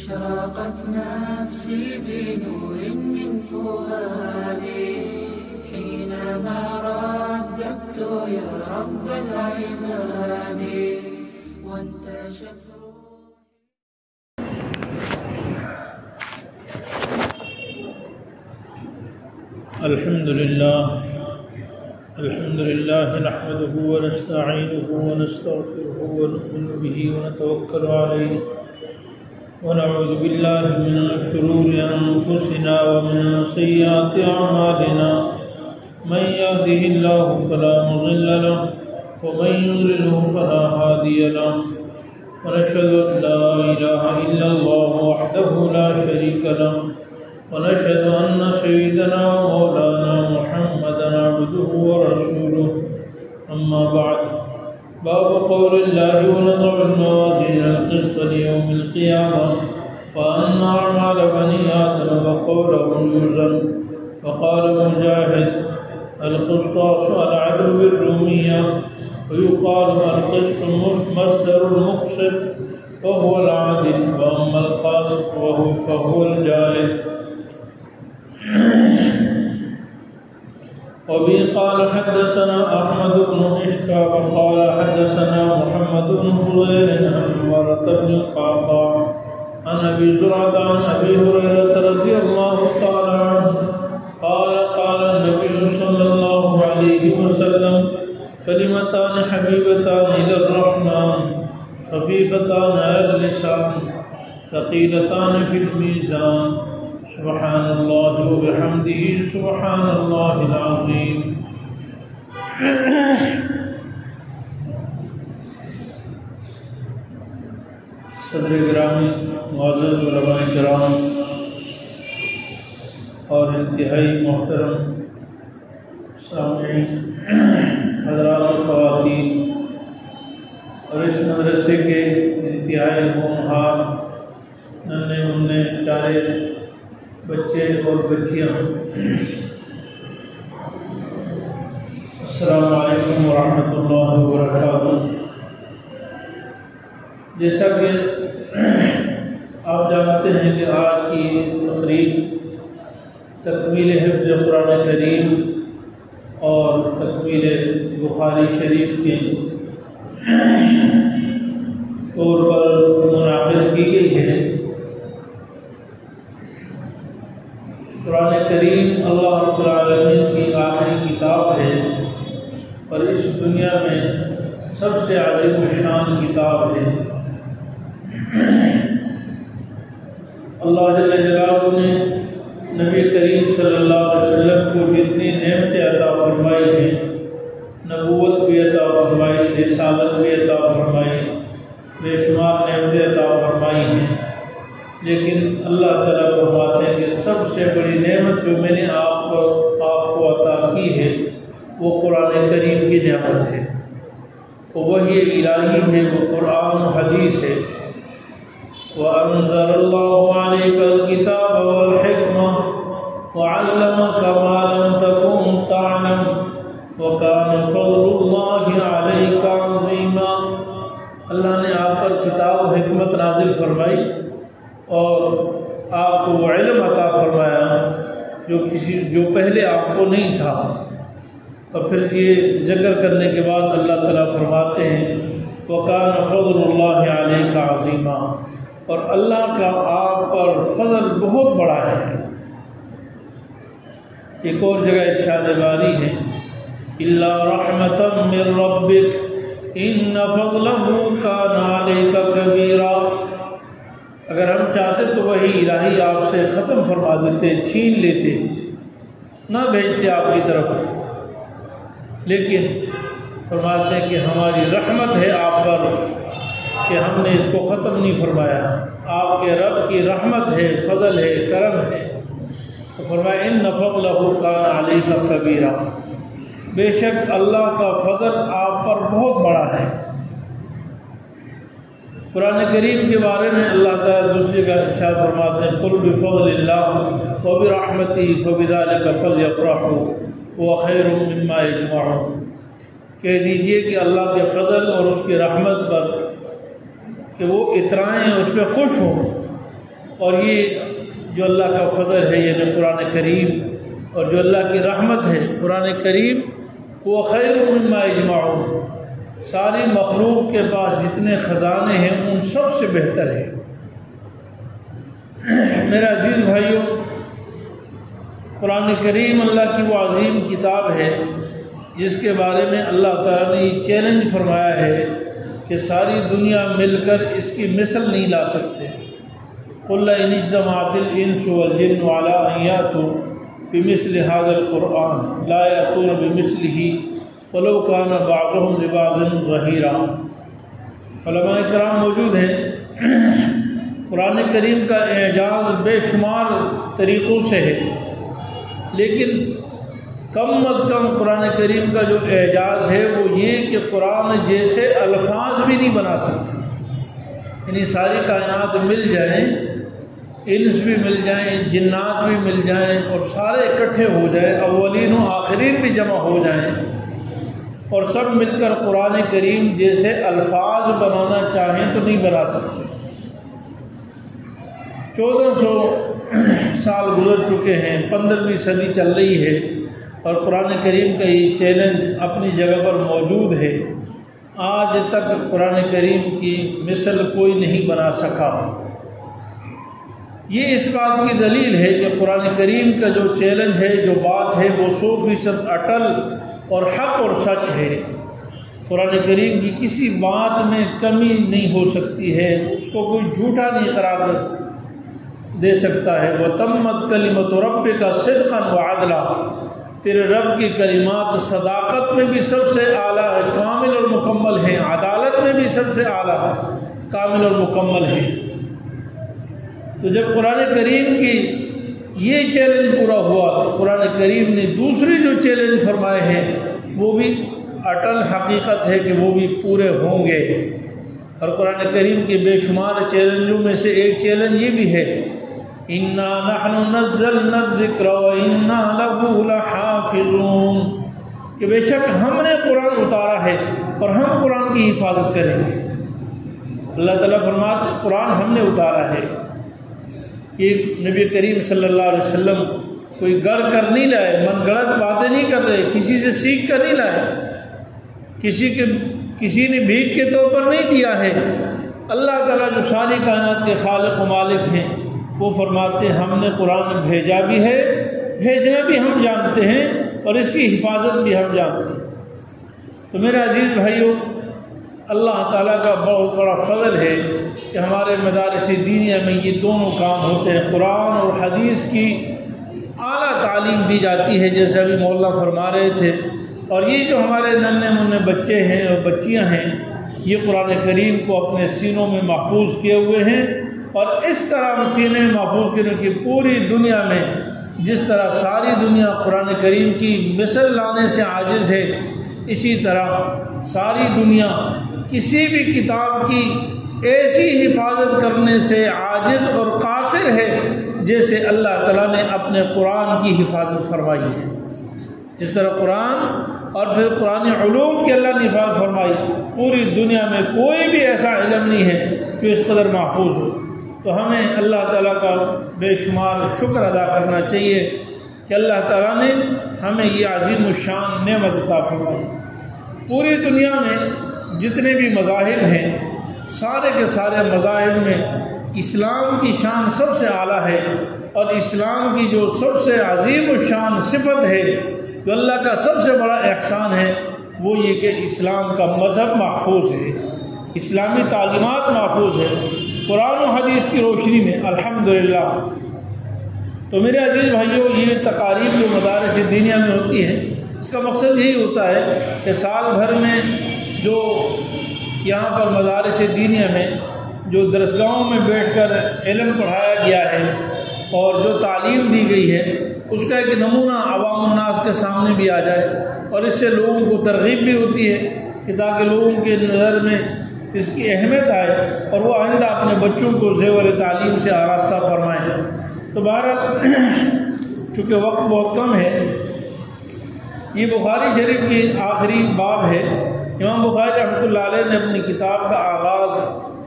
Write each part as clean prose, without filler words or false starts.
أشرقت نفسي بنور من فؤادي حينما رددت يا رب العباد وانتشت الحمد لله نحمده ونستعينه ونستغفره ونؤمن به ونتوكل عليه ونعوذ بالله من شرور أنفسنا ومن سيئات أعمالنا من يهده الله فلا مضل له ومن يضلل فلا هادي له ونشهد أن لا إله إلا الله وحده لا شريك له ونشهد أن سيدنا ومولانا محمدا عبده ورسوله أما بعد باب قول الله ونضع الموازين القسط ليوم القيامة وأن أعمال بني آدم وقولهم يوزن وقال مجاهد القسطاس العدل بالرومية ويقال القسط مصدر المقسط وهو العادل وأما القاسط فهو الجائر وبه قال حدثنا أحمد بن إسحاق قال حدثنا محمد بن فضيل عن عمارة بن القعقاع عن أبي زرعة عن أبي هريرة رضي الله تعالى عنه قال قال النبي صلى الله عليه وسلم كلمتان حبيبتان للرحمن خفيفتان على اللسان ثقيلتان في الميزان سبحان الله وبحمده سبحان الله العظيم صدر گرامی معزز علماء کرام اور انتہائی محترم سامعین حضرات و خواتین اور اس مدرسے کے انتہائی ہونہار ننھے منھے پیارے بچے اور بچیاں، السلام علیکم ورحمۃ اللہ وبرکاتہ۔ جیسا کہ آپ جانتے ہیں کہ آج کی تقریب تکمیل حفظ قرآن کریم اور تکمیل بخاری شریف کے طور پر منعقد کی گئی ہے۔ قرآن کریم اللہ رب العالمین کی آخری کتاب ہے اور اس دنیا میں سب سے عظیم الشان کتاب ہے۔ اللہ جل جلالہ نے نبی کریم صلی اللہ علیہ وسلم کو جتنی نعمتیں عطا فرمائی ہیں، نبوت بھی عطا فرمائی، رسالت بھی عطا فرمائی، بے شمار نعمتیں عطا فرمائی ہیں، لیکن اللہ تعالیٰ فرماتے ہیں کہ سب سے بڑی نعمت جو میں نے آپ کو عطا کی ہے وہ قرآن کریم کی نعمت ہے، وہ وحی الہی ہے، وہ قرآن و حدیث ہے۔ وَأَنزَلَ اللَّهُ عَلَيْكَ الْكِتَابَ وَالْحِكْمَةَ وَعَلَّمَكَ مَا لَمْ تَكُنْ تَعْلَمُ وَكَانَ فَضْلُ اللَّهِ عَلَيْكَ عَظِيمًا۔ اللہ نے آپ پر کتاب و حکمت نازل فرمائی اور آپ کو وہ علم عطا فرمایا جو پہلے آپ کو نہیں تھا۔ اور پھر یہ ذکر کرنے کے بعد اللہ تعالیٰ فرماتے ہیں وَكَانَ فَضْلُ اللَّهِ عَلَيْكَ عَظِيمًا، اور اللہ کا آپ پر فضل بہت بڑا ہے۔ ایک اور جگہ ارشاد باری ہے إِلَّا رَحْمَةً مِّن رَّبِّكَ إِنَّ فَضْلَهُ كَانَ عَلَيْكَ كَبِيرًا۔ اگر ہم چاہتے تو وہی الہی آپ سے ختم فرما دیتے، چھین لیتے، نہ بھیجتے آپ کی طرف، لیکن فرماتے ہیں کہ ہماری رحمت ہے آپ پر کہ ہم نے اس کو ختم نہیں فرمایا۔ آپ کے رب کی رحمت ہے، فضل ہے، کرم ہے۔ تو فرمایا إِنَّ فَضْلَهُ كَانَ عَلَيْكَ كَبِيرًا، بے شک اللہ کا فضل آپ پر بہت بڑا ہے۔ قرآن کریم کے بارے میں اللہ تعالیٰ دوسرے کا ارشاد فرماتے ہیں قُلْ بِفَضْلِ اللَّهِ وَبِرَحْمَتِهِ فَبِذَلِكَ فَلْيَفْرَحُوا هُوَ خَيْرٌ مِّمَّا يَجْمَعُونَ۔ کہہ دیجئے کہ اللہ کے فضل اور اس کی رحمت پر کہ وہ اترائیں، اس پہ خوش ہوں، اور یہ جو اللہ کا فضل ہے یعنی قرآن کریم، اور جو اللہ کی رحمت ہے قرآن کریم، وہ خیر مما یجمعون، ساری مخلوق کے پاس جتنے خزانے ہیں ان سب سے بہتر ہے۔ میرے عزیز بھائیوں، قرآن کریم اللہ کی وہ عظیم کتاب ہے جس کے بارے میں اللہ تعالیٰ نے یہ چیلنج فرمایا ہے کہ ساری دنیا مل کر اس کی مثل نہیں لا سکتے۔ قُلْ إِنِ اجْتَمَعَتِ الْإِنسُ وَالْجِنُّ عَلَىٰ أَن يَأْتُوا بِمِثْلِ هَٰذَا الْقُرْآنِ لَا يَأْتُونَ بِمِثْلِهِ وَلَوْ كَانَ بَعْضُهُمْ لِبَعْضٍ ظَهِيرًا۔ علماء کرام موجود ہیں۔ قرآن کریم کا اعجاز بے شمار طریقوں سے ہے، لیکن کم از کم قرآن کریم کا جو اعجاز ہے وہ یہ کہ قرآن جیسے الفاظ بھی نہیں بنا سکتے، یعنی ساری کائنات مل جائیں، انس بھی مل جائیں، جنات بھی مل جائیں، اور سارے اکٹھے ہو جائیں، اولین و آخرین بھی جمع ہو جائیں، اور سب مل کر قرآن کریم جیسے الفاظ بنانا چاہیں تو نہیں بنا سکتے۔ 1400 سال گزر چکے ہیں، 15ویں صدی چل رہی ہے، اور قرآن کریم کا یہ چیلنج اپنی جگہ پر موجود ہے۔ آج تک قرآن کریم کی مثل کوئی نہیں بنا سکا۔ یہ اس بات کی دلیل ہے کہ قرآن کریم کا جو چیلنج ہے، جو بات ہے، وہ 100% اٹل اور حق اور سچ ہے۔ قرآن کریم کی کسی بات میں کمی نہیں ہو سکتی ہے، اس کو کوئی جھوٹا نہیں قرار دے سکتا ہے۔ وَتَمَّتْ كَلِمَةُ رَبِّكَ صِدْقًا وَعَدْلًا، تیرے رب کی کلمات صداقت میں بھی سب سے اعلیٰ ہے، کامل اور مکمل ہیں، عدالت میں بھی سب سے اعلیٰ کامل اور مکمل ہیں۔ تو جب قرآن کریم کی یہ چیلنج پورا ہوا تو قرآن کریم نے دوسرے جو چیلنج فرمائے ہیں وہ بھی اٹل حقیقت ہے کہ وہ بھی پورے ہوں گے۔ اور قرآن کریم کے بے شمار چیلنجوں میں سے ایک چیلنج یہ بھی ہے، اِنَّا نَحْنُ نَزَّلْنَا الذِّكْرَ وَإِنَّا لَهُ لَحَافِظُونَ، کہ بے شک ہم نے قرآن اتارا ہے اور ہم قرآن کی حفاظت کریں گے۔ اللہ تعالیٰ فرماتے قرآن ہم نے اتارا ہے۔ یہ نبی کریم صلی اللہ علیہ وسلم کوئی گر کر نہیں لائے، من گڑت باتیں نہیں کر رہے، کسی سے سیکھ کر نہیں لائے، کسی نے بھیک کے طور پر نہیں دیا ہے۔ اللہ تعالیٰ جو ساری کائنات کے خالق و مالک ہیں وہ فرماتے ہیں ہم نے قرآن بھیجا بھی ہے، بھیجنا بھی ہم جانتے ہیں، اور اس کی حفاظت بھی ہم جانتے ہیں۔ تو میرے عزیز بھائیوں، اللہ تعالیٰ کا بہت بڑا فضل ہے کہ ہمارے مدارس دینیہ میں یہ دونوں کام ہوتے ہیں، قرآن اور حدیث کی اعلیٰ تعلیم دی جاتی ہے، جیسے ابھی مولانا فرما رہے تھے۔ اور یہ جو ہمارے ننھے منھے بچے ہیں اور بچیاں ہیں، یہ قرآن کریم کو اپنے سینوں میں محفوظ کیے ہوئے ہیں، اور اس طرح سینے میں محفوظ کرنے کی پوری دنیا میں جس طرح ساری دنیا قرآن کریم کی مثل لانے سے عاجز ہے، اسی طرح ساری دنیا کسی بھی کتاب کی ایسی حفاظت کرنے سے عاجز اور قاصر ہے جیسے اللہ تعالیٰ نے اپنے قرآن کی حفاظت فرمائی ہے۔ جس طرح قرآن اور پھر قرآن علوم کی اللہ نے حفاظت فرمائی، پوری دنیا میں کوئی بھی ایسا علم نہیں ہے جو اس قدر محفوظ ہو۔ تو ہمیں اللہ تعالیٰ کا بے شمار شکر ادا کرنا چاہیے کہ اللہ تعالیٰ نے ہمیں یہ عظیم الشان نعمت عطا فرمائی۔ پوری دنیا میں جتنے بھی مذاہب ہیں، سارے کے سارے مذاہب میں اسلام کی شان سب سے اعلیٰ ہے، اور اسلام کی جو سب سے عظیم الشان صفت ہے، جو اللہ کا سب سے بڑا احسان ہے، وہ یہ کہ اسلام کا مذہب محفوظ ہے، اسلامی تعلیمات محفوظ ہے قرآن و حدیث کی روشنی میں، الحمدللہ۔ تو میرے عزیز بھائیوں، یہ تقاریب جو مدارس دینیہ میں ہوتی ہیں، اس کا مقصد یہی ہوتا ہے کہ سال بھر میں جو یہاں پر مدارس دینیہ میں جو درسگاہوں میں بیٹھ کر علم پڑھایا گیا ہے اور جو تعلیم دی گئی ہے، اس کا ایک نمونہ عوام الناس کے سامنے بھی آ جائے، اور اس سے لوگوں کو ترغیب بھی ہوتی ہے کہ تاکہ لوگوں کے نظر میں اس کی اہمیت آئے اور وہ آئندہ اپنے بچوں کو زیور تعلیم سے آراستہ فرمائیں۔ تو بہرحال چونکہ وقت بہت کم ہے، یہ بخاری شریف کی آخری باب ہے۔ امام بخاری رحمۃ اللہ علیہ نے اپنی کتاب کا آغاز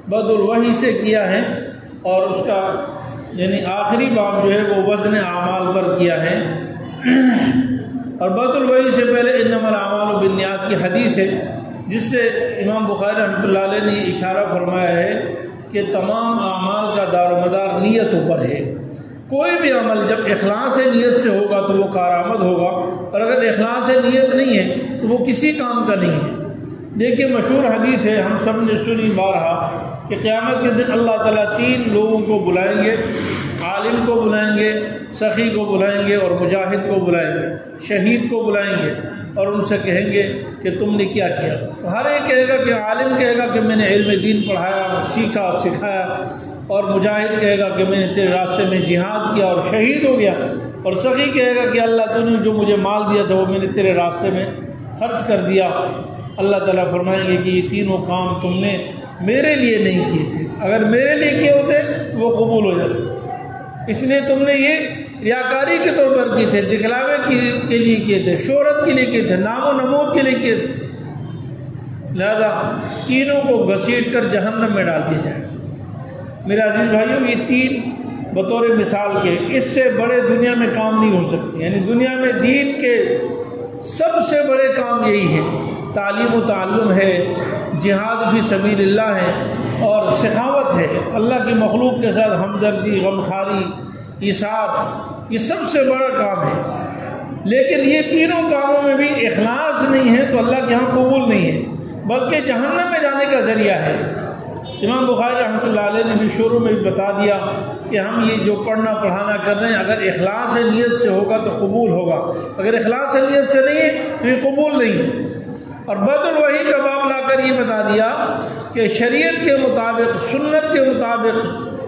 بدء الوحی سے کیا ہے، اور اس کا یعنی آخری باب جو ہے وہ وزن اعمال پر کیا ہے، اور بدء الوحی سے پہلے انما الاعمال بالنیات کی حدیث ہے، جس سے امام بخاری رحمۃ اللہ علیہ نے اشارہ فرمایا ہے کہ تمام اعمال کا دار و مدار نیتوں پر ہے۔ کوئی بھی عمل جب اخلاص نیت سے ہوگا تو وہ کارآمد ہوگا، اور اگر اخلاص نیت نہیں ہے تو وہ کسی کام کا نہیں ہے۔ دیکھیے مشہور حدیث ہے، ہم سب نے سنی بارہا، کہ قیامت کے دن اللہ تعالیٰ 3 لوگوں کو بلائیں گے، عالم کو بلائیں گے، سخی کو بلائیں گے، اور مجاہد کو بلائیں گے، شہید کو بلائیں گے، اور ان سے کہیں گے کہ تم نے کیا کیا۔ ہر ایک کہے گا کہ عالم کہے گا کہ میں نے علم دین پڑھایا، سیکھا، سکھایا، اور مجاہد کہے گا کہ میں نے تیرے راستے میں جہاد کیا اور شہید ہو گیا، اور سخی کہے گا کہ اللہ تو نے جو مجھے مال دیا تھا وہ میں نے تیرے راستے میں خرچ کر دیا۔ اللہ تعالیٰ فرمائیں گے کہ یہ تینوں کام تم نے میرے لیے نہیں کیے تھے، اگر میرے لیے کیے ہوتے تو وہ قبول ہو جاتے، اس لیے تم نے یہ ریاکاری کے طور پر کیے تھے، دکھلاوے کے لیے کیے تھے، شہرت کے لیے کیے تھے، نام و نمود کے لیے کیے تھے، لہذا تینوں کو گھسیٹ کر جہنم میں ڈال دیا جائے۔ میرے عزیز بھائیوں، یہ 3 بطور مثال کے، اس سے بڑے دنیا میں کام نہیں ہو سکتے، یعنی دنیا میں دین کے سب سے بڑے کام یہی ہے، تعلیم و تعلم ہے، جہاد فی سبیل اللہ ہے، اور سخاوت ہے، اللہ کی مخلوق کے ساتھ ہمدردی، غمخواری، ایثار، یہ سب سے بڑا کام ہے۔ لیکن یہ تینوں کاموں میں بھی اخلاص نہیں ہے تو اللہ کے ہاں قبول نہیں ہے، بلکہ جہنم میں جانے کا ذریعہ ہے۔ امام بخاری رحمۃ اللہ علیہ نے بھی شروع میں بھی بتا دیا کہ ہم یہ جو پڑھنا پڑھانا کر رہے ہیں، اگر اخلاص نیت سے ہوگا تو قبول ہوگا، اگر اخلاص نیت سے نہیں ہے تو یہ قبول نہیں ہے۔ اور بدء الوحی کا باب لا کر یہ بتا دیا کہ شریعت کے مطابق، سنت کے مطابق،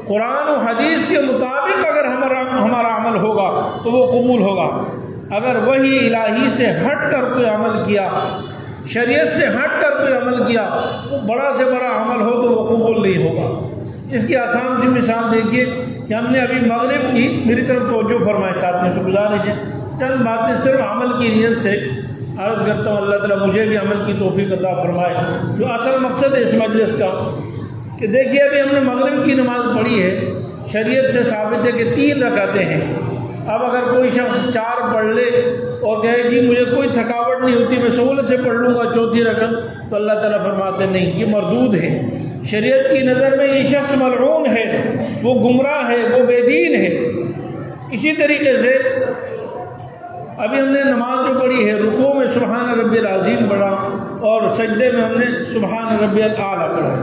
قرآن و حدیث کے مطابق اگر ہمارا عمل ہوگا تو وہ قبول ہوگا۔ اگر وحی الہی سے ہٹ کر کوئی عمل کیا، شریعت سے ہٹ کر کوئی عمل کیا، تو بڑا سے بڑا عمل ہو تو وہ قبول نہیں ہوگا۔ اس کی آسان سی مثال دیکھیے کہ ہم نے ابھی مغرب کی، میری طرف توجہ فرمائے ساتھیوں سے گزارش ہے، چند باتیں صرف عمل کی نیت سے عرض کرتا ہوں، اللہ تعالیٰ مجھے بھی عمل کی توفیق عطا فرمائے۔ جو اصل مقصد ہے اس مجلس کا کہ دیکھیے ابھی ہم نے مغرب کی نماز پڑھی ہے، شریعت سے ثابت ہے کہ 3 رکعتیں ہیں۔ اب اگر کوئی شخص 4 پڑھ لے اور کہے جی مجھے کوئی تھکاوٹ نہیں ہوتی، میں سہولت سے پڑھ لوں گا 4تھی رکعت، تو اللہ تعالیٰ فرماتے نہیں، یہ مردود ہے، شریعت کی نظر میں یہ شخص ملعون ہے، وہ گمراہ ہے، وہ بے دین ہے۔ اسی طریقے سے ابھی ہم نے نماز جو پڑھی ہے، رکوع میں سبحان ربی العظیم پڑھا اور سجدے میں ہم نے سبحان ربی الاعلیٰ پڑھا۔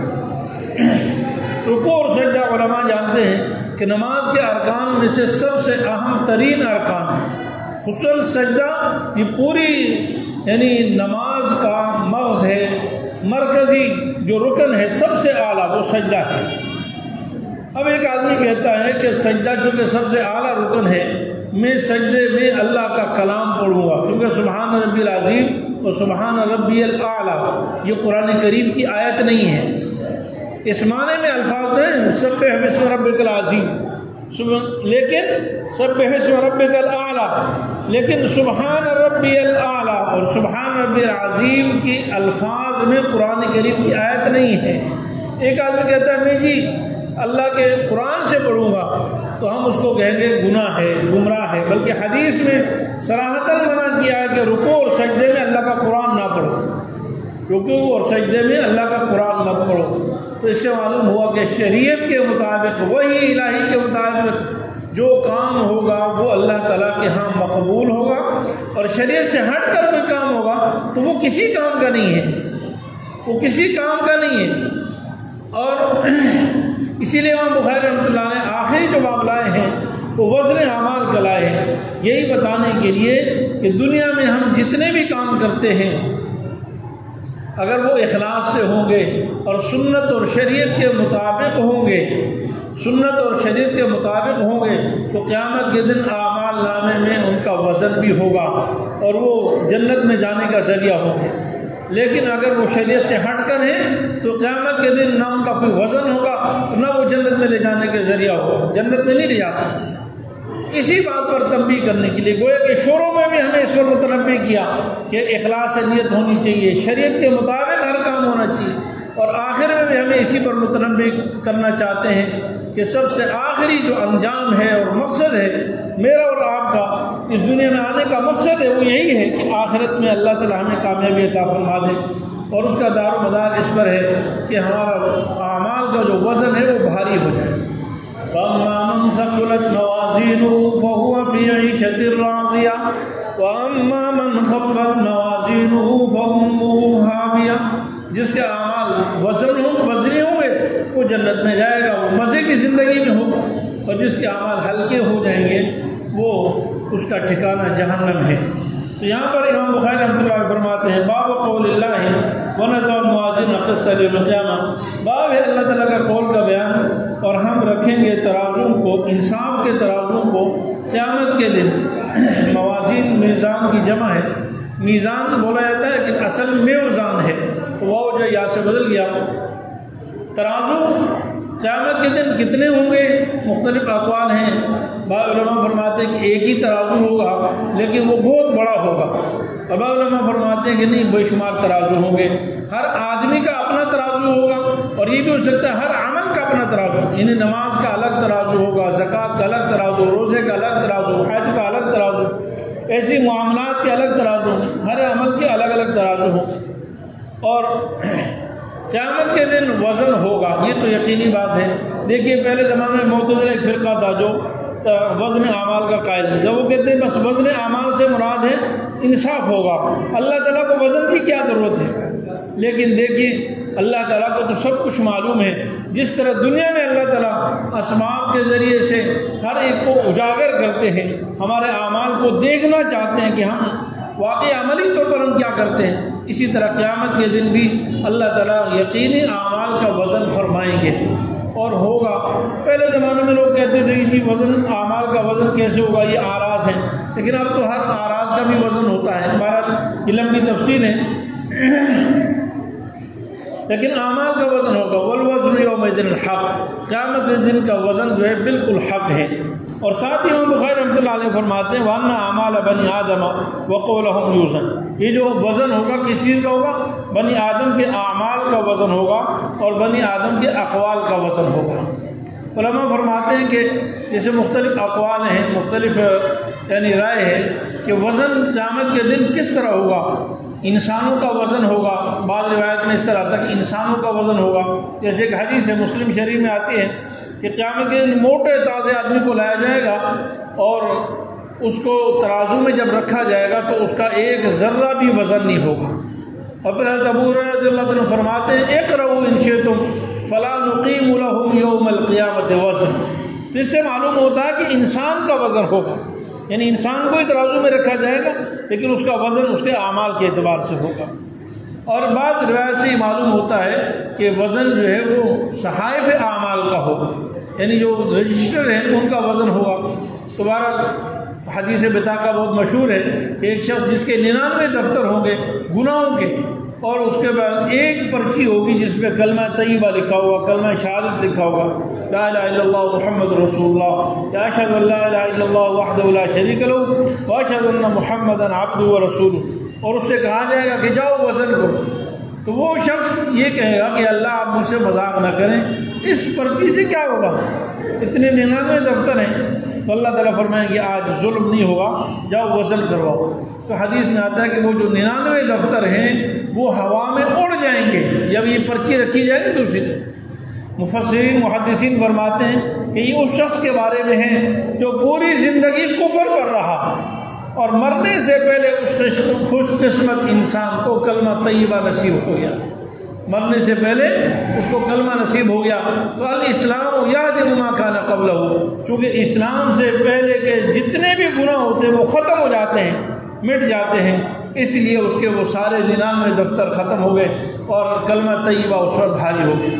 رکوع اور سجدہ علماء جانتے ہیں کہ نماز کے ارکان میں سے سب سے اہم ترین ارکان ہے۔ خصوصاً سجدہ یہ پوری یعنی نماز کا مغز ہے، مرکزی جو رکن ہے، سب سے اعلیٰ وہ سجدہ ہے۔ اب ایک آدمی کہتا ہے کہ سجدہ چونکہ سب سے اعلیٰ رکن ہے، میں سجدے میں اللہ کا کلام پڑھوں گا، کیونکہ سبحان ربی العظیم اور سبحان ربی الاعلیٰ یہ قرآن کریم کی آیت نہیں ہے، اس معنی میں الفاظ ہیں سبح باسم ربک العظیم، لیکن سبح باسم ربک الاعلیٰ، لیکن سبحان ربی الاعلیٰ اور سبحان ربی العظیم کی الفاظ میں قرآن کریم کی آیت نہیں ہے۔ ایک آدمی کہتا ہے میں جی اللہ کے قرآن سے پڑھوں گا، تو ہم اس کو کہیں گے گناہ ہے، گمراہ ہے، بلکہ حدیث میں صراحتاً منع کیا ہے کہ رکوع اور سجدے میں اللہ کا قرآن نہ پڑھو، رکوع اور سجدے میں اللہ کا قرآن مت پڑھو۔ تو اس سے معلوم ہوا کہ شریعت کے مطابق، وحی الہی کے مطابق جو کام ہوگا وہ اللہ تعالیٰ کے ہاں مقبول ہوگا، اور شریعت سے ہٹ کر کوئی کام ہوگا تو وہ کسی کام کا نہیں ہے، وہ کسی کام کا نہیں ہے۔ اور اسی لیے امام بخاری رحمۃ اللہ نے آخری جو باب لائے ہیں وہ وزن اعمال کا لائے ہیں، یہی بتانے کے لیے کہ دنیا میں ہم جتنے بھی کام کرتے ہیں اگر وہ اخلاص سے ہوں گے اور سنت اور شریعت کے مطابق ہوں گے، سنت اور شریعت کے مطابق ہوں گے، تو قیامت کے دن اعمال نامے میں ان کا وزن بھی ہوگا اور وہ جنت میں جانے کا ذریعہ ہوں گے۔ لیکن اگر وہ شریعت سے ہٹ کر ہیں تو قیامت کے دن نہ ان کا کوئی وزن ہوگا، نہ وہ جنت میں لے جانے کے ذریعہ ہوگا، جنت میں نہیں لے جا سکتے۔ اسی بات پر تنبیہ کرنے کے لیے گویا کہ شروع میں بھی ہمیں اس پر متنبہ کیا کہ اخلاص نیت ہونی چاہیے، شریعت کے مطابق ہر کام ہونا چاہیے۔ اور آخر میں بھی ہمیں اسی پر متنبع کرنا چاہتے ہیں کہ سب سے آخری جو انجام ہے اور مقصد ہے میرا اور آپ کا اس دنیا میں آنے کا مقصد ہے وہ یہی ہے کہ آخرت میں اللہ تعالیٰ ہمیں کامیابی عطا فرما دے، اور اس کا دار و مدار اس پر ہے کہ ہمارا اعمال کا جو وزن ہے وہ بھاری ہو جائے۔ فَأَمَّا مَنْ ثَقُلَتْ مَوَازِينُهُ فَهُوَ فِي عِيشَةٍ رَاضِيَةٍ وَأَمَّا مَنْ خَفَّتْ مَوَازِينُهُ فَأُمُّهُ هَاوِيَةٌ جس کے اعمال وزنی ہوں گے وہ جنت میں جائے گا، وہ مزے کی زندگی میں ہو، اور جس کے اعمال ہلکے ہو جائیں گے وہ اس کا ٹھکانہ جہنم ہے۔ تو یہاں پر امام بخاری رحمۃ اللہ علیہ فرماتے ہیں باب قول اللہ وَنَضَعُ الْمَوَازِينَ الْقِسْطَ لِيَوْمِ الْقِيَامَةِ، باب ہے اللہ تعالیٰ کا قول کا بیان، اور ہم رکھیں گے ترازو کو، انصاف کے ترازو کو قیامت کے دن۔ موازین میزان کی جمع ہے، میزان بولا جاتا ہے کہ اصل میوزان ہے، وہ جو یہاں سے بدل گیا۔ ترازو قیامت کے دن کتنے ہوں گے مختلف اقوال ہیں، بعض علماء فرماتے ہیں کہ ایک ہی ترازو ہوگا لیکن وہ بہت بڑا ہوگا، اور بعض علماء فرماتے ہیں کہ نہیں بے شمار ترازو ہوں گے، ہر آدمی کا اپنا ترازو ہوگا، اور یہ بھی ہو سکتا ہے ہر عمل کا اپنا ترازو، یعنی نماز کا الگ ترازو ہوگا، زکوٰۃ کا الگ ترازو، روزے کا الگ ترازو، حج کا الگ ترازو، ایسی معاملات کے الگ ترازو، ہر عمل کے الگ الگ ترازو ہوں گے، اور قیامت کے دن وزن ہوگا، یہ تو یقینی بات ہے۔ دیکھیے پہلے زمانے میں معتزلہ ایک فرقہ تھا جو وزن اعمال کا قائل ہے، جب وہ کہتے ہیں بس وزن اعمال سے مراد ہے انصاف ہوگا، اللہ تعالیٰ کو وزن کی کیا ضرورت ہے؟ لیکن دیکھیے اللہ تعالیٰ کو تو سب کچھ معلوم ہے، جس طرح دنیا میں اللہ تعالیٰ اسباب کے ذریعے سے ہر ایک کو اجاگر کرتے ہیں، ہمارے اعمال کو دیکھنا چاہتے ہیں کہ ہم واقعی عملی طور پر ہم کیا کرتے ہیں، اسی طرح قیامت کے دن بھی اللہ تعالیٰ یقینی اعمال کا وزن فرمائیں گے اور ہوگا۔ پہلے زمانے میں لوگ کہتے تھے کہ وزن اعمال کا وزن کیسے ہوگا، یہ آراز ہیں، لیکن اب تو ہر آراز کا بھی وزن ہوتا ہے، بہرحال یہ لمبی تفصیل ہے، لیکن اعمال کا وزن ہوگا۔ والوزن یومئذ الحق، قیامت کے دن کا وزن جو ہے بالکل حق ہے۔ اور ساتھ ہی امام بخاری رحمۃ اللہ علیہ فرماتے ہیں وَأَنَّ أَعْمَالَ بَنِي آدَمَ وَقَوْلَهُمْ يُوزَنُ، یہ جو وزن ہوگا کس چیز کا ہوگا؟ بنی آدم کے اعمال کا وزن ہوگا اور بنی آدم کے اقوال کا وزن ہوگا۔ علماء فرماتے ہیں کہ جیسے مختلف اقوال ہیں، مختلف یعنی رائے ہے کہ وزن قیامت کے دن کس طرح ہوگا۔ انسانوں کا وزن ہوگا، بعض روایت میں اس طرح تک انسانوں کا وزن ہوگا، جیسے ایک حدیث ہے مسلم شریف میں آتی ہے کہ قیامت کے دن موٹے تازے آدمی کو لایا جائے گا اور اس کو ترازو میں جب رکھا جائے گا تو اس کا ایک ذرہ بھی وزن نہیں ہوگا۔ اور پھر حضرت ابو ہریرہ رضی اللہ عنہ فرماتے ہیں اقرؤوا ان شئتم فلا نقیم لهم یوم القیامت وزن، تو اس سے معلوم ہوتا ہے کہ انسان کا وزن ہوگا، یعنی انسان کو ہی ترازو میں رکھا جائے گا لیکن اس کا وزن اس کے اعمال کے اعتبار سے ہوگا۔ اور بعض روایت سے یہ معلوم ہوتا ہے کہ وزن جو ہے وہ صحائف اعمال کا ہوگا، یعنی جو رجسٹر ہیں ان کا وزن ہوگا۔ تو بہرحال حدیث بطاقہ بہت مشہور ہے کہ ایک شخص جس کے 99 دفتر ہوں گے گناہوں کے، اور اس کے بعد ایک پرچی ہوگی جس پہ کلمہ طیبہ لکھا ہوگا، کلمہ شہادت لکھا ہوگا، لا الہ الا اللہ محمد رسول اللہ، یا اشہد ان لا الہ الا اللہ وحدہ لا شریک لہ واشہد ان محمدا عبدہ ورسولہ، اور اس سے کہا جائے گا کہ جاؤ وزن کرو، تو وہ شخص یہ کہے گا کہ اللہ آپ مجھ سے مذاق نہ کریں، اس پرچی سے کیا ہوگا، اتنے 99 دفتر ہیں، تو اللہ تعالیٰ فرمائیں گے آج ظلم نہیں ہوگا، جاؤ وزن کرواؤ۔ تو حدیث میں آتا ہے کہ وہ جو 99 دفتر ہیں وہ ہوا میں اڑ جائیں گے جب یہ پرچی رکھی جائے گی دوسری طرف۔ مفسرین محدثین فرماتے ہیں کہ یہ اس شخص کے بارے میں ہے جو پوری زندگی کفر پر رہا اور مرنے سے پہلے اس خوش قسمت انسان کو کلمہ طیبہ نصیب ہو گیا، مرنے سے پہلے اس کو کلمہ نصیب ہو گیا۔ تو الاسلام یہدم ما کان قبلہ، چونکہ اسلام سے پہلے کے جتنے بھی گناہ ہوتے ہیں وہ ختم ہو جاتے ہیں، مٹ جاتے ہیں، اس لیے اس کے وہ سارے 99 دفتر ختم ہو گئے اور کلمہ طیبہ اس پر بھاری ہو گئی۔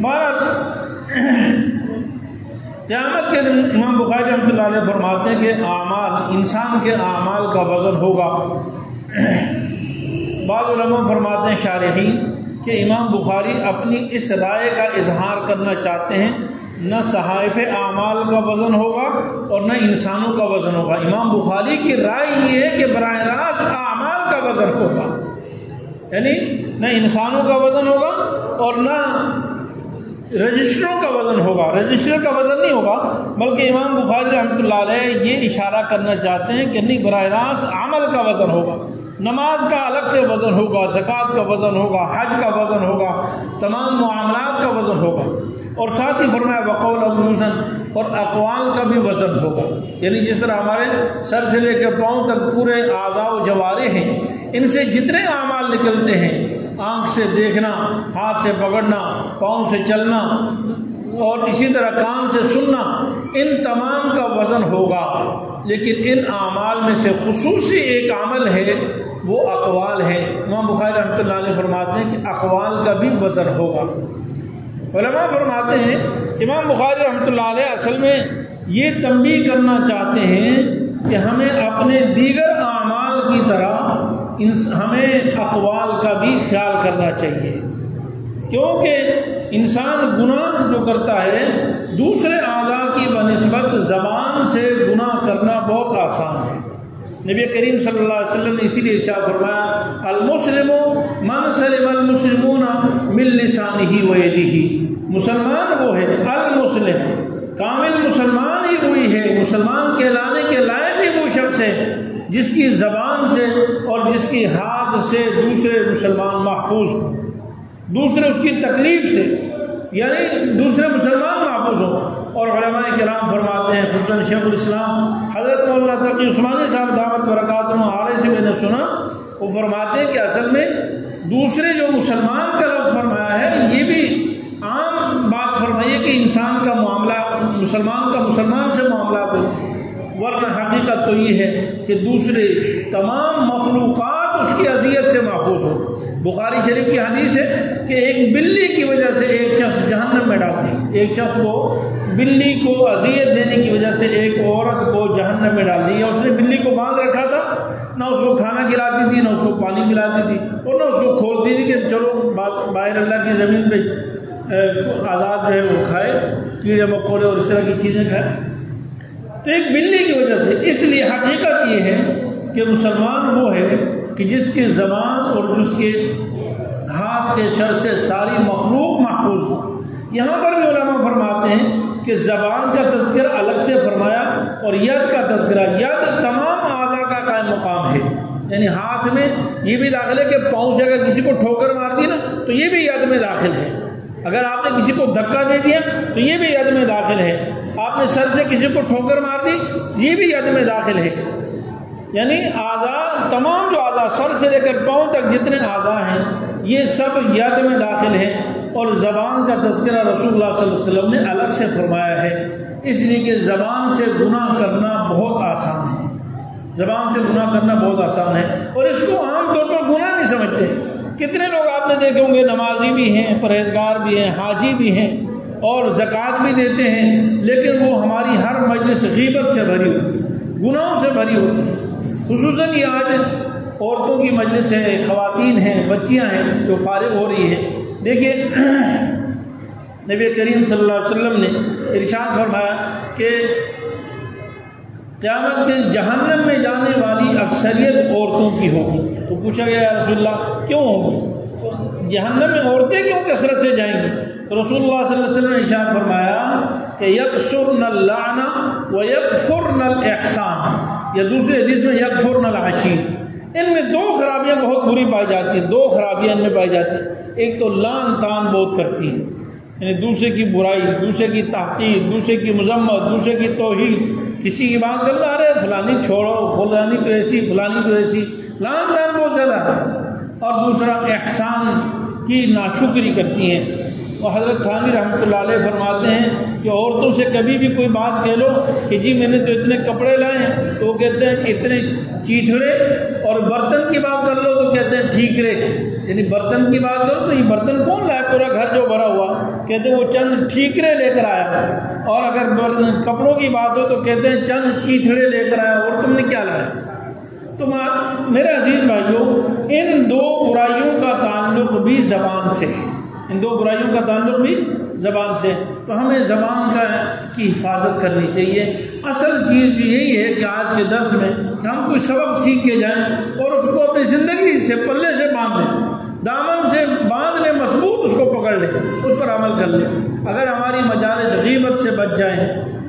بہرحال قیامت کے دن امام بخاری رحمۃ اللہ علیہ فرماتے ہیں کہ اعمال، انسان کے اعمال کا وزن ہوگا۔ بعض علماء فرماتے ہیں شارحین کہ امام بخاری اپنی اس رائے کا اظہار کرنا چاہتے ہیں، نہ صحائف اعمال کا وزن ہوگا اور نہ انسانوں کا وزن ہوگا۔ امام بخاری کی رائے یہ ہے کہ براہ راست اعمال کا وزن ہوگا، یعنی نہ انسانوں کا وزن ہوگا اور نہ رجسٹروں کا وزن ہوگا، رجسٹر کا وزن نہیں ہوگا، بلکہ امام بخاری رحمۃ اللہ علیہ یہ اشارہ کرنا چاہتے ہیں کہ نہیں، براہ راست عمل کا وزن ہوگا، نماز کا الگ سے وزن ہوگا، زکوٰۃ کا وزن ہوگا، حج کا وزن ہوگا، تمام معاملات کا وزن ہوگا، اور ساتھ ہی فرمایا وقول وزن، اور اقوال کا بھی وزن ہوگا، یعنی جس طرح ہمارے سر سے لے کے پاؤں تک پورے اعضاء و جوارح ہیں، ان سے جتنے اعمال نکلتے ہیں، آنکھ سے دیکھنا، ہاتھ سے پکڑنا، پاؤں سے چلنا، اور اسی طرح کان سے سننا، ان تمام کا وزن ہوگا، لیکن ان اعمال میں سے خصوصی ایک عمل ہے، وہ اقوال ہے۔ امام بخاری رحمۃ اللہ علیہ فرماتے ہیں کہ اقوال کا بھی وزن ہوگا۔ علماء فرماتے ہیں امام بخاری رحمۃ اللہ علیہ اصل میں یہ تنبیہ کرنا چاہتے ہیں کہ ہمیں اپنے دیگر اعمال کی طرح ہمیں اقوال کا بھی خیال کرنا چاہیے، کیونکہ انسان گناہ جو کرتا ہے دوسرے اعضاء کی بنسبت زبان سے گناہ کرنا بہت آسان ہے۔ نبی کریم صلی اللہ علیہ وسلم نے اسی لیے ارشاد فرمایا المسلم من سلم المسلمون من لسانہ و یدہ، مسلمان وہ ہے، المسلم کامل مسلمان ہی وہی ہے، مسلمان کہلانے کے لائق ہی وہ شخص ہے جس کی زبان سے اور جس کی ہاتھ سے دوسرے مسلمان محفوظ ہوں، دوسرے اس کی تکلیف سے، یعنی دوسرے مسلمان محفوظ ہوں۔ اور علماء کرام فرماتے ہیں، خصوصاً شیخ الاسلام حضرت مولانا تقی عثمانی صاحب دعوت برکاتہ عالیہ سے میں نے سنا، وہ فرماتے ہیں کہ اصل میں دوسرے جو مسلمان کا لفظ فرمایا ہے، یہ بھی عام بات فرمائیے کہ انسان کا معاملہ، مسلمان کا مسلمان سے معاملات ہوتے ہیں، ورنہ حقیقت تو یہ ہے کہ دوسرے تمام مخلوقات اس کی اذیت سے محفوظ ہو۔ بخاری شریف کی حدیث ہے کہ ایک بلی کی وجہ سے ایک شخص جہنم میں ڈال دی، ایک شخص کو بلی کو اذیت دینے کی وجہ سے ایک عورت کو جہنم میں ڈال دی، اس نے بلی کو باندھ رکھا تھا، نہ اس کو کھانا کھلاتی تھی، نہ اس کو پانی پلاتی تھی، اور نہ اس کو کھولتی تھی کہ چلو باہر اللہ کی زمین پہ آزاد جو ہے وہ کھائے، کیڑے مکوڑے اور اس طرح کی چیزیں کھائے، تو ایک بلی کی وجہ سے۔ اس لیے حقیقت یہ ہے کہ مسلمان وہ ہے کہ جس کی زبان اور جس کے ہاتھ کے شر سے ساری مخلوق محفوظ ہو۔ یہاں پر بھی علماء فرماتے ہیں کہ زبان کا تذکرہ الگ سے فرمایا اور ید کا تذکرہ، ید تمام اعضاء کا قائم مقام ہے، یعنی ہاتھ میں یہ بھی داخل ہے کہ پاؤں سے اگر کسی کو ٹھوکر مار دی نا تو یہ بھی ید میں داخل ہے، اگر آپ نے کسی کو دھکا دے دیا تو یہ بھی ید میں داخل ہے، آپ نے سر سے کسی کو ٹھوکر مار دی یہ بھی ید میں داخل ہے، یعنی اعضاء، تمام جو اعضاء سر سے لے کر پاؤں تک جتنے اعضاء ہیں یہ سب ید میں داخل ہیں، اور زبان کا تذکرہ رسول اللہ صلی اللہ علیہ وسلم نے الگ سے فرمایا ہے، اس لیے کہ زبان سے گناہ کرنا بہت آسان ہے، زبان سے گناہ کرنا بہت آسان ہے، اور اس کو عام طور پر گناہ نہیں سمجھتے۔ کتنے لوگ آپ نے دیکھے ہوں گے نمازی بھی ہیں، پرہیزگار بھی ہیں، حاجی بھی ہیں اور زکوٰۃ بھی دیتے ہیں، لیکن وہ ہماری ہر مجلس غیبت سے بھری ہوتی ہے، گناہوں سے بھری ہوتی ہے۔ خصوصاً یہ آج عورتوں کی مجلس ہے، خواتین ہیں، بچیاں ہیں جو فارغ ہو رہی ہیں، دیکھیے نبی کریم صلی اللہ علیہ وسلم نے ارشاد فرمایا کہ قیامت کے جہنم میں جانے والی اکثریت عورتوں کی ہوگی۔ تو پوچھا گیا یا رسول اللہ کیوں ہوگی، جہنم میں عورتیں کیوں کثرت سے جائیں گی؟ تو رسول اللہ صلی اللہ علیہ وسلم نے ارشاد فرمایا کہ یکثرن اللعن و یکفرن الاحسان، یا دوسری حدیث میں یکفرن العشیر۔ ان میں دو خرابیاں بہت بری پائی جاتی ہیں، دو خرابیاں ان میں پائی جاتی ہیں۔ ایک تو لعن طعن بہت کرتی ہے، یعنی دوسرے کی برائی، دوسرے کی تحقیر، دوسرے کی مذمت، دوسرے کی توہین، کسی کی بات کرنا، ارے فلانی چھوڑو، فلانی تو ایسی، فلانی تو ایسی، لعن طعن بہت زیادہ ہے۔ اور دوسرا احسان کی ناشکری کرتی ہیں۔ اور حضرت تھانوی رحمۃ اللہ علیہ فرماتے ہیں کہ عورتوں سے کبھی بھی کوئی بات کہہ لو کہ جی میں نے تو اتنے کپڑے لائے ہیں، تو وہ کہتے ہیں اتنے چیتھڑے، اور برتن کی بات کر لو تو کہتے ہیں ٹھیکرے، یعنی برتن کی بات کرو تو یہ برتن کون لایا، پورا گھر جو بھرا ہوا، کہتے ہیں وہ چند ٹھیکرے لے کر آیا، اور اگر کپڑوں کی بات ہو تو کہتے ہیں چند چیتھڑے لے کر آیا، اور تم نے کیا لایا؟ تو میرے عزیز بھائیوں، ان دو برائیوں کا تعلق بھی زبان سے ہے، ان دو برائیوں کا تعلق بھی زبان سے، تو ہمیں زبان کی حفاظت کرنی چاہیے۔ اصل چیز یہی ہے کہ آج کے درس میں کہ ہم کوئی سبق سیکھ کے جائیں اور اس کو اپنی زندگی سے پلے سے باندھ دیں۔ دامن سے باندھ لیں، مضبوط اس کو پکڑ لیں، اس پر عمل کر لیں۔ اگر ہماری مجالس غیبت سے بچ جائیں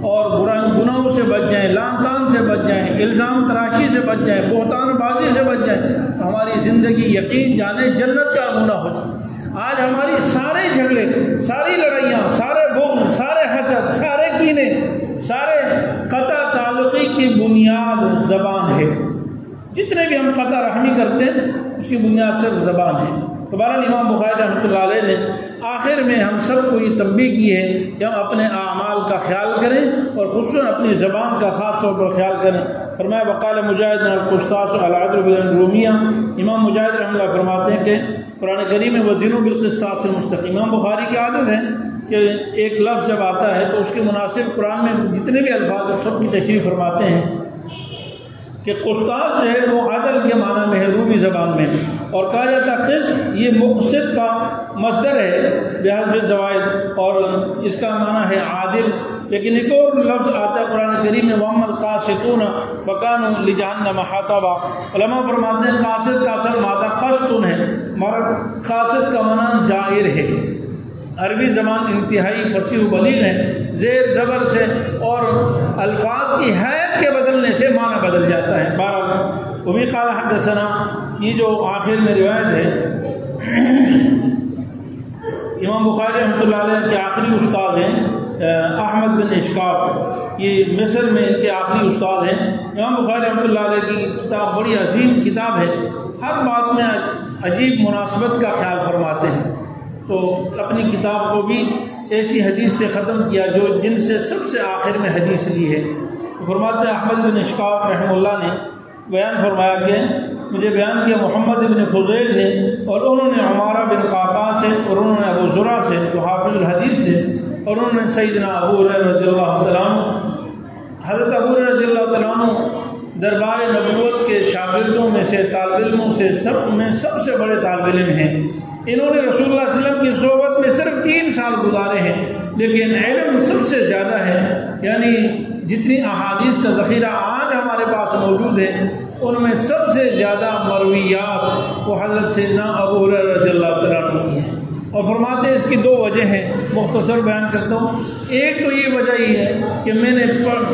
اور گناہوں سے بچ جائیں، لعن طعن سے بچ جائیں، الزام تراشی سے بچ جائیں، بہتان بازی سے بچ جائیں، تو ہماری زندگی یقین جانے جنت کا نمونہ ہو جائے۔ آج ہماری سارے جھگڑے، ساری لڑائیاں، سارے بغض، سارے حسد، سارے کینے، سارے قطع تعلقی کی بنیاد زبان ہے۔ جتنے بھی ہم قطع رحمی کرتے ہیں اس کی بنیاد صرف زبان ہے۔ تو بہرحال امام بخاری رحمۃ اللہ علیہ نے آخر میں ہم سب کو یہ تنبیہ کی ہے کہ ہم اپنے اعمال کا خیال کریں اور خصوصاً اپنی زبان کا خاص طور پر خیال کریں۔ فرمایا وقال مجاہد القسطاس العدل بالرومیہ، امام مجاہد رحمۃ اللہ فرماتے ہیں کہ قرآن کریم میں وزنوا بالقسطاس المستقیم۔ امام بخاری کی عادت ہے کہ ایک لفظ جب آتا ہے تو اس کے مناسب قرآن میں جتنے بھی الفاظ ہیں سب کی تشریح فرماتے ہیں کہ قسطاس جو ہے وہ عدل کے معنی میں ہے رومی زبان میں، اور کہا جاتا ہے قسط یہ مقسط کا مصدر ہے بحذف الزوائد، اور اس کا معنی ہے عادل۔ لیکن ایک اور لفظ آتا ہے قرآن کریم میں وَأَمَّا الْقَاسِطُونَ فَكَانُوا لِجَهَنَّمَ حَطَبًا۔ علماء فرماتے ہیں قاصد کا اصل مادہ قسطن ہے، مگر قاصد کا معنی جائر ہے۔ عربی زبان انتہائی فصیح و بلیغ ہے، زیر زبر سے اور الفاظ کی حیت کے بدلنے سے معنی بدل جاتا ہے۔ بہرحال وبی قال حدثنا، یہ جو آخر میں روایت ہے امام بخاری رحمۃ اللہ علیہ کے آخری استاد ہیں احمد بن اشکاب، یہ مصر میں ان کے آخری استاد ہیں۔ امام بخاری رحمۃ اللہ علیہ کی کتاب بڑی عظیم کتاب ہے، ہر بات میں عجیب مناسبت کا خیال فرماتے ہیں، تو اپنی کتاب کو بھی ایسی حدیث سے ختم کیا جو جن سے سب سے آخر میں حدیث لی ہے۔ فرماتے ہیں احمد بن اشکاب رحمہ اللہ نے بیان فرمایا کہ مجھے بیان کیا محمد بن فضیل نے، اور انہوں نے عمارہ بن قعقاع سے، اور انہوں نے ابو زرع سے جو حافظ الحدیث سے، اور انہوں نے سیدنا ابو ہریرہ رضی اللہ تعالیٰ عنہ، حضرت ابو ہریرہ رضی اللہ تعالیٰ عنہ دربار نبوت کے شاگردوں میں سے، طالب علموں سے سب سے بڑے طالب علم ہیں۔ انہوں نے رسول اللہ صلی اللہ علیہ وسلم کی صحبت میں صرف 3 سال گزارے ہیں، لیکن علم سب سے زیادہ ہے، یعنی جتنی احادیث کا ذخیرہ آج ہمارے پاس موجود ہے ان میں سب سے زیادہ مرویات وہ حضرت سیدنا ابو ہریرہ رضی اللہ تعالیٰ عنہ کی ہیں۔ اور فرماتے ہیں اس کی 2 وجہ ہیں، مختصر بیان کرتا ہوں۔ ایک تو یہ وجہ یہ ہے کہ میں نے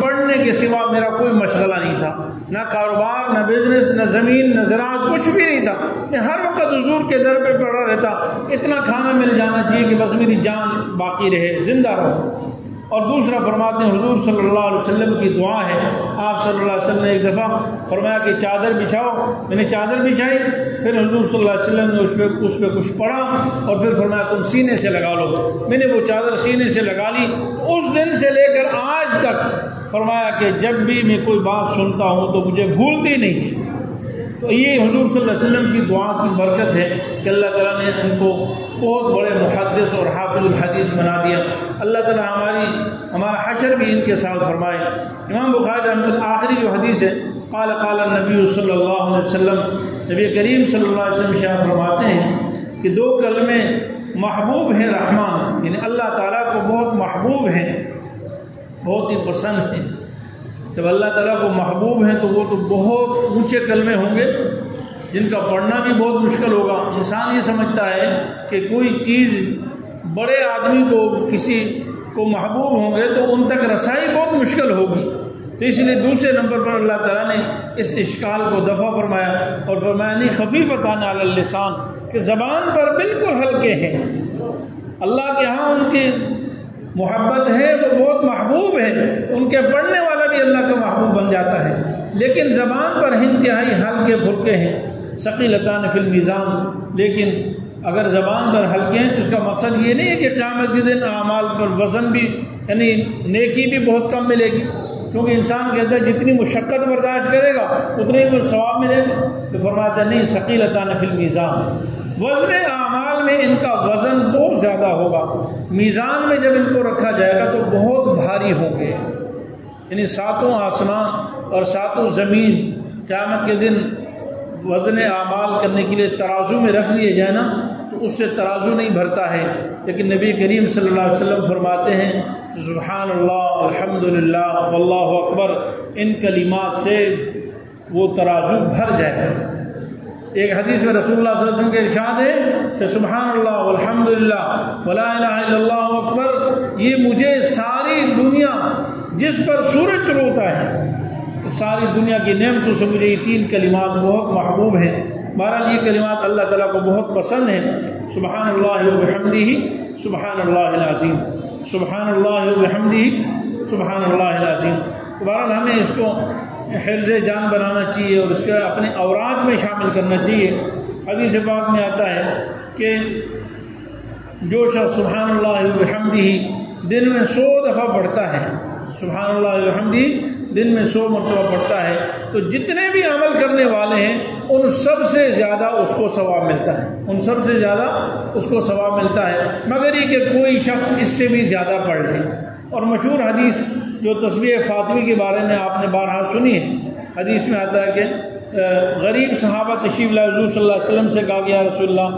پڑھنے کے سوا میرا کوئی مشغلہ نہیں تھا، نہ کاروبار، نہ بزنس، نہ زمین، نہ زراعت، کچھ بھی نہیں تھا۔ میں ہر وقت حضور کے در پہ پڑا رہتا، اتنا کھانا مل جانا چاہیے کہ بس میری جان باقی رہے، زندہ رہو۔ اور دوسرا فرماتے ہیں حضور صلی اللہ علیہ وسلم کی دعا ہے، آپ صلی اللہ علیہ وسلم نے ایک دفعہ فرمایا کہ چادر بچھاؤ، میں نے چادر بچھائی، پھر حضور صلی اللہ علیہ وسلم نے اس پہ کچھ پڑھا اور پھر فرمایا تم سینے سے لگا لو۔ میں نے وہ چادر سینے سے لگا لی، اس دن سے لے کر آج تک فرمایا کہ جب بھی میں کوئی بات سنتا ہوں تو مجھے بھولتی نہیں ہے۔ تو یہ حضور صلی اللہ علیہ وسلم کی دعا کی برکت ہے کہ اللہ تعالیٰ نے ان کو بہت بڑے محدث اور حافظ الحدیث بنا دیا۔ اللہ تعالیٰ ہمارا حشر بھی ان کے ساتھ فرمائے۔ امام بخاری رحمۃ اللہ آخری جو حدیث ہے قال قال النبی صلی اللہ علیہ وسلم، نبی کریم صلی اللہ علیہ وسلم شاہ فرماتے ہیں کہ 2 کلمے محبوب ہیں رحمان، یعنی اللہ تعالیٰ کو بہت محبوب ہیں، بہت ہی پسند ہیں۔ جب اللہ تعالیٰ کو محبوب ہیں تو وہ تو بہت اونچے کلمے ہوں گے جن کا پڑھنا بھی بہت مشکل ہوگا۔ انسان یہ سمجھتا ہے کہ کوئی چیز بڑے آدمی کو کسی کو محبوب ہوں گے تو ان تک رسائی بہت مشکل ہوگی، تو اس لیے دوسرے نمبر پر اللہ تعالیٰ نے اس اشکال کو دفع فرمایا اور فرمایا نہیں خفیفتان علی اللسان، کہ زبان پر بالکل ہلکے ہیں۔ اللہ کے ہاں ان کی محبت ہے، وہ بہت محبوب ہے، ان کے پڑھنے والا بھی اللہ کا محبوب بن جاتا ہے، لیکن زبان پر انتہائی ہلکے پھلکے ہیں۔ ثقیلتان فی المیزان، لیکن اگر زبان پر ہلکے ہیں تو اس کا مقصد یہ نہیں ہے کہ قیامت کے دن اعمال پر وزن بھی، یعنی نیکی بھی بہت کم ملے گی، کیونکہ انسان کہتا ہے جتنی مشقت برداشت کرے گا اتنے ہی ثواب ملے گا۔ تو فرماتا ہے نہیں ثقیلتان فی المیزان، وزن اعمال میں ان کا وزن بہت زیادہ ہوگا، میزان میں جب ان کو رکھا جائے گا تو بہت بھاری ہوں گے، یعنی 7 آسمان اور 7 زمین قیامت کے دن وزن اعمال کرنے کے لیے ترازو میں رکھ لیے جائے نا تو اس سے ترازو نہیں بھرتا ہے، لیکن نبی کریم صلی اللہ علیہ وسلم فرماتے ہیں سبحان اللہ الحمدللہ واللہ اکبر، ان کلمات سے وہ ترازو بھر جائے گا۔ ایک حدیث میں رسول اللہ صلی اللہ علیہ وسلم کے ارشاد ہے کہ سبحان اللہ والحمدللہ ولا الہ الا اللہ اکبر، یہ مجھے ساری دنیا جس پر سورج طلوع ہوتا ہے، ساری دنیا کی نعمتوں سے مجھے یہ 3 کلمات بہت محبوب ہیں۔ بہرحال یہ کلمات اللہ تعالیٰ کو بہت پسند ہیں، سبحان اللہ وبحمدہ سبحان اللہ العظیم، سبحان اللہ وبحمدہ سبحان اللہ العظیم۔ بہرحال ہمیں اس کو حفظ جان بنانا چاہیے اور اس کے اپنے اوراد میں شامل کرنا چاہیے۔ حدیث پاک میں آتا ہے کہ جو شخص سبحان اللہ وبحمدہ دن میں 100 دفعہ پڑھتا ہے، سبحان اللہ وبحمدہ دن میں 100 مرتبہ پڑھتا ہے، تو جتنے بھی عمل کرنے والے ہیں ان سب سے زیادہ اس کو ثواب ملتا ہے، ان سب سے زیادہ اس کو ثواب ملتا ہے، مگر یہ کہ کوئی شخص اس سے بھی زیادہ پڑھ لے۔ اور مشہور حدیث جو تسبیح فاطمی کے بارے میں آپ نے بارہا سنی ہے، حدیث میں آتا ہے کہ غریب صحابہ تشریف لائے، حضور صلی اللہ علیہ وسلم سے کہا کہ یا رسول اللہ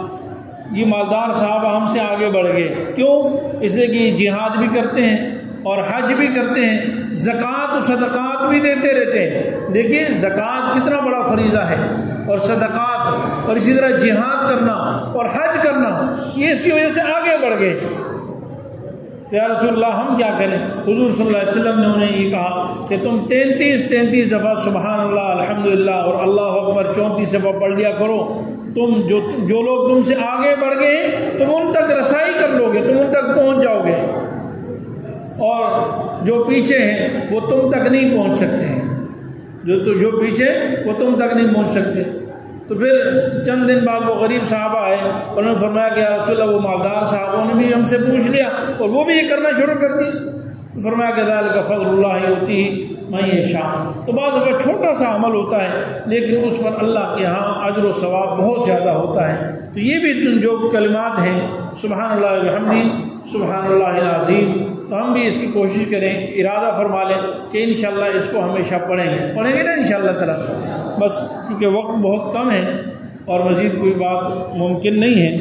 یہ مالدار صحابہ ہم سے آگے بڑھ گئے، کیوں؟ اس لیے کہ یہ جہاد بھی کرتے ہیں اور حج بھی کرتے ہیں، زکوٰۃ و صدقات بھی دیتے رہتے ہیں۔ دیکھیے زکوٰۃ کتنا بڑا فریضہ ہے، اور صدقات اور اسی طرح جہاد کرنا اور حج کرنا، یہ اس کی وجہ سے آگے بڑھ گئے۔ یا رسول اللہ ہم کیا کریں؟ حضور صلی اللہ علیہ وسلم نے انہیں یہ کہا کہ تم 33 دفعہ سبحان اللہ الحمدللہ اور اللہ اکبر 34 دفعہ پڑھ لیا کرو، تم جو لوگ تم سے آگے بڑھ گئے تم ان تک رسائی کر لو گے، تم ان تک پہنچ جاؤ گے، اور جو پیچھے ہیں وہ تم تک نہیں پہنچ سکتے ہیں، جو پیچھے وہ تم تک نہیں پہنچ سکتے۔ تو پھر چند دن بعد وہ غریب صحابہ آئے، انہوں نے فرمایا کہ یا رسول اللہ وہ مالدار صحابوں نے بھی ہم سے پوچھ لیا اور وہ بھی یہ کرنا شروع کر دیا۔ فرمایا کہ ذالک فضل اللہ یؤتیہ من یشاء۔ تو بعض دفعہ چھوٹا سا عمل ہوتا ہے لیکن اس پر اللہ کے ہاں اجر و ثواب بہت زیادہ ہوتا ہے۔ تو یہ بھی جو کلمات ہیں سبحان اللہ وبحمدہ سبحان اللہ العظیم، تو ہم بھی اس کی کوشش کریں، ارادہ فرما لیں کہ انشاءاللہ اس کو ہمیشہ پڑھیں گے نا انشاءاللہ تعالی۔ بس کیونکہ وقت بہت کم ہے اور مزید کوئی بات ممکن نہیں ہے،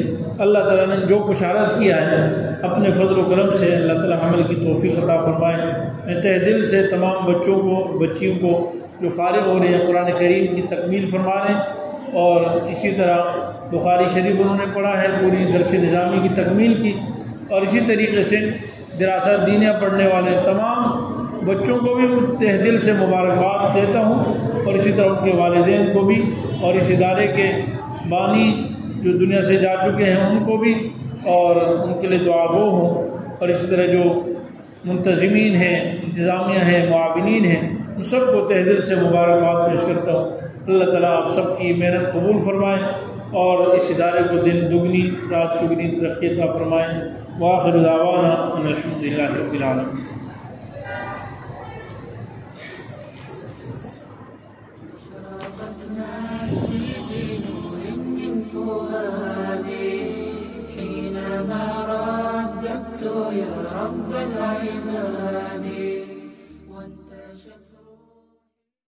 اللہ تعالیٰ نے جو کچھ عرض کیا ہے اپنے فضل و کرم سے اللہ تعالیٰ عمل کی توفیق عطا فرمائے۔ میں تہ دل سے تمام بچوں کو بچیوں کو جو فارغ ہو رہے ہیں قرآن کریم کی تکمیل فرما رہے ہیں، اور اسی طرح بخاری شریف انہوں نے پڑھا ہے، پوری درس نظامی کی تکمیل کی، اور اسی طریقے سے دراست دینیہ پڑھنے والے تمام بچوں کو بھی تہ دل سے مبارکباد دیتا ہوں، اور اسی طرح ان کے والدین کو بھی، اور اس ادارے کے بانی جو دنیا سے جا چکے ہیں ان کو بھی، اور ان کے لیے دعا گو ہوں، اور اسی طرح جو منتظمین ہیں، انتظامیہ ہیں، معاونین ہیں، ان سب کو تہ دل سے مبارکباد پیش کرتا ہوں۔ اللہ تعالیٰ آپ سب کی محنت قبول فرمائے اور اس ادارے کو دن دگنی رات چگنی ترقی عطا فرمائے۔ وآخر دعوانا ان الحمد للہ رب العالمین۔ حينما رددت يا رب العباد وانتشت